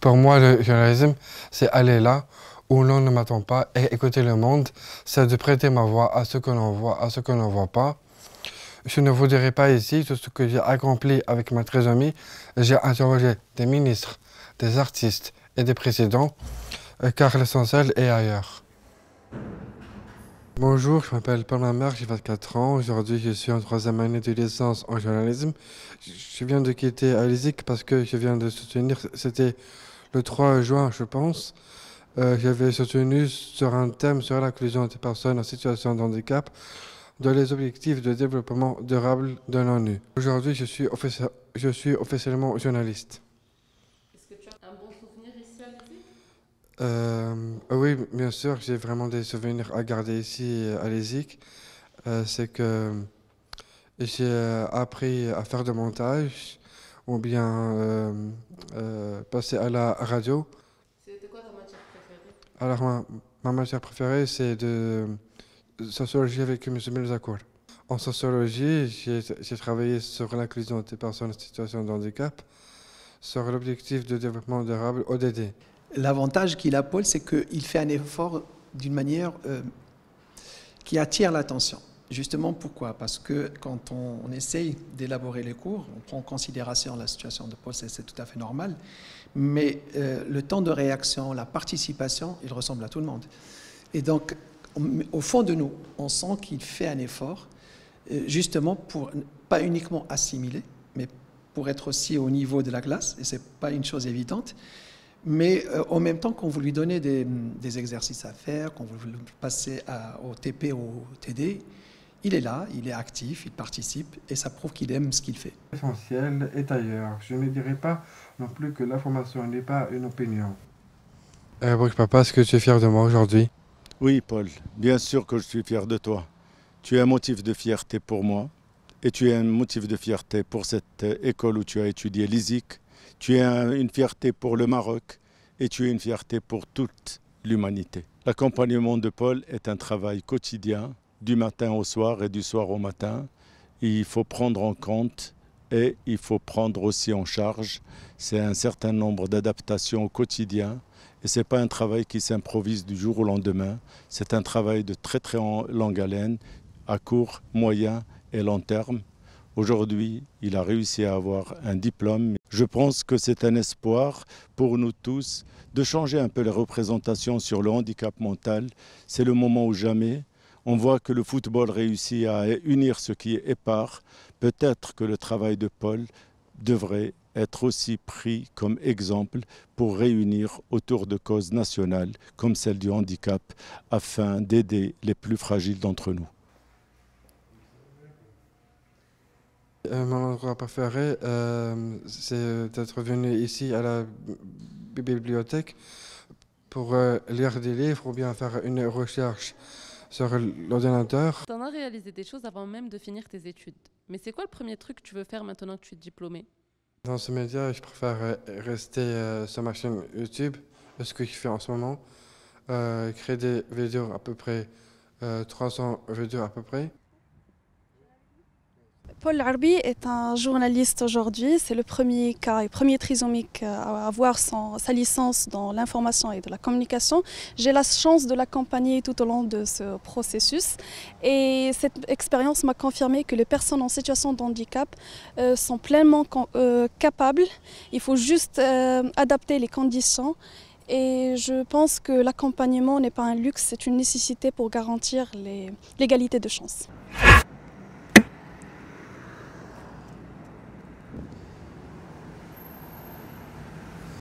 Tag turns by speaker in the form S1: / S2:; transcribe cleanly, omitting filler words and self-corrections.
S1: Pour moi, le journalisme, c'est aller là où l'on ne m'attend pas et écouter le monde. C'est de prêter ma voix à ce que l'on voit, à ce que l'on ne voit pas. Je ne vous dirai pas ici tout ce que j'ai accompli avec ma trésorerie. J'ai interrogé des ministres, des artistes et des présidents, car l'essentiel est ailleurs. Bonjour, je m'appelle Paul Mamère, j'ai 24 ans. Aujourd'hui, je suis en 3e année de licence en journalisme. Je viens de quitter Alizik parce que je viens de soutenir, c'était le 3 juin, je pense. J'avais soutenu sur un thème sur l'inclusion des personnes en situation de handicap dans les objectifs de développement durable de l'ONU. Aujourd'hui, je suis officiellement journaliste.
S2: Est-ce que tu as un bon souvenir ici à Alizik?
S1: Oui, bien sûr, j'ai vraiment des souvenirs à garder ici à Alizik. C'est que j'ai appris à faire de montage ou bien passer à la radio.
S2: C'était quoi ta matière préférée?
S1: Alors, ma matière préférée, c'est de sociologie avec M. Melzakour. En sociologie, j'ai travaillé sur l'inclusion des personnes en situation de handicap, sur l'objectif de développement durable, ODD.
S3: L'avantage qu'il a, Paul, c'est qu'il fait un effort d'une manière qui attire l'attention. Justement, pourquoi? Parce que quand on essaye d'élaborer les cours, on prend en considération la situation de Paul, c'est tout à fait normal, mais le temps de réaction, la participation, il ressemble à tout le monde. Et donc, au fond de nous, on sent qu'il fait un effort, justement pour pas uniquement assimiler, mais pour être aussi au niveau de la classe, et ce n'est pas une chose évidente, mais en même temps, quand vous lui donnez des exercices à faire, quand vous le passez au TP ou au TD, il est là, il est actif, il participe, et ça prouve qu'il aime ce qu'il fait.
S1: L'essentiel est ailleurs. Je ne dirais pas non plus que l'information n'est pas une opinion. Brooke, papa, est-ce que tu es fier de moi aujourd'hui?
S4: Oui, Paul, bien sûr que je suis fier de toi. Tu es un motif de fierté pour moi, et tu es un motif de fierté pour cette école où tu as étudié l'ISIC. Tu es une fierté pour le Maroc et tu es une fierté pour toute l'humanité. L'accompagnement de Paul est un travail quotidien, du matin au soir et du soir au matin. Il faut prendre en compte et il faut prendre aussi en charge. C'est un certain nombre d'adaptations au quotidien et ce n'est pas un travail qui s'improvise du jour au lendemain. C'est un travail de très très longue haleine, à court, moyen et long terme. Aujourd'hui, il a réussi à avoir un diplôme. Je pense que c'est un espoir pour nous tous de changer un peu les représentations sur le handicap mental. C'est le moment ou jamais. On voit que le football réussit à unir ce qui est épars. Peut-être que le travail de Paul devrait être aussi pris comme exemple pour réunir autour de causes nationales comme celle du handicap afin d'aider les plus fragiles d'entre nous.
S1: Mon endroit préféré, c'est d'être venu ici à la bibliothèque pour lire des livres ou bien faire une recherche sur l'ordinateur.
S2: Tu en as réalisé des choses avant même de finir tes études. Mais c'est quoi le premier truc que tu veux faire maintenant que tu es diplômé?
S1: Dans ce média, je préfère rester sur ma chaîne YouTube, ce que je fais en ce moment, créer des vidéos à peu près, 300 vidéos à peu près.
S5: Paul Larbi est un journaliste aujourd'hui. C'est le premier cas et premier trisomique à avoir sa licence dans l'information et de la communication. J'ai la chance de l'accompagner tout au long de ce processus. Et cette expérience m'a confirmé que les personnes en situation de handicap sont pleinement capables. Il faut juste adapter les conditions. Et je pense que l'accompagnement n'est pas un luxe, c'est une nécessité pour garantir l'égalité de chance.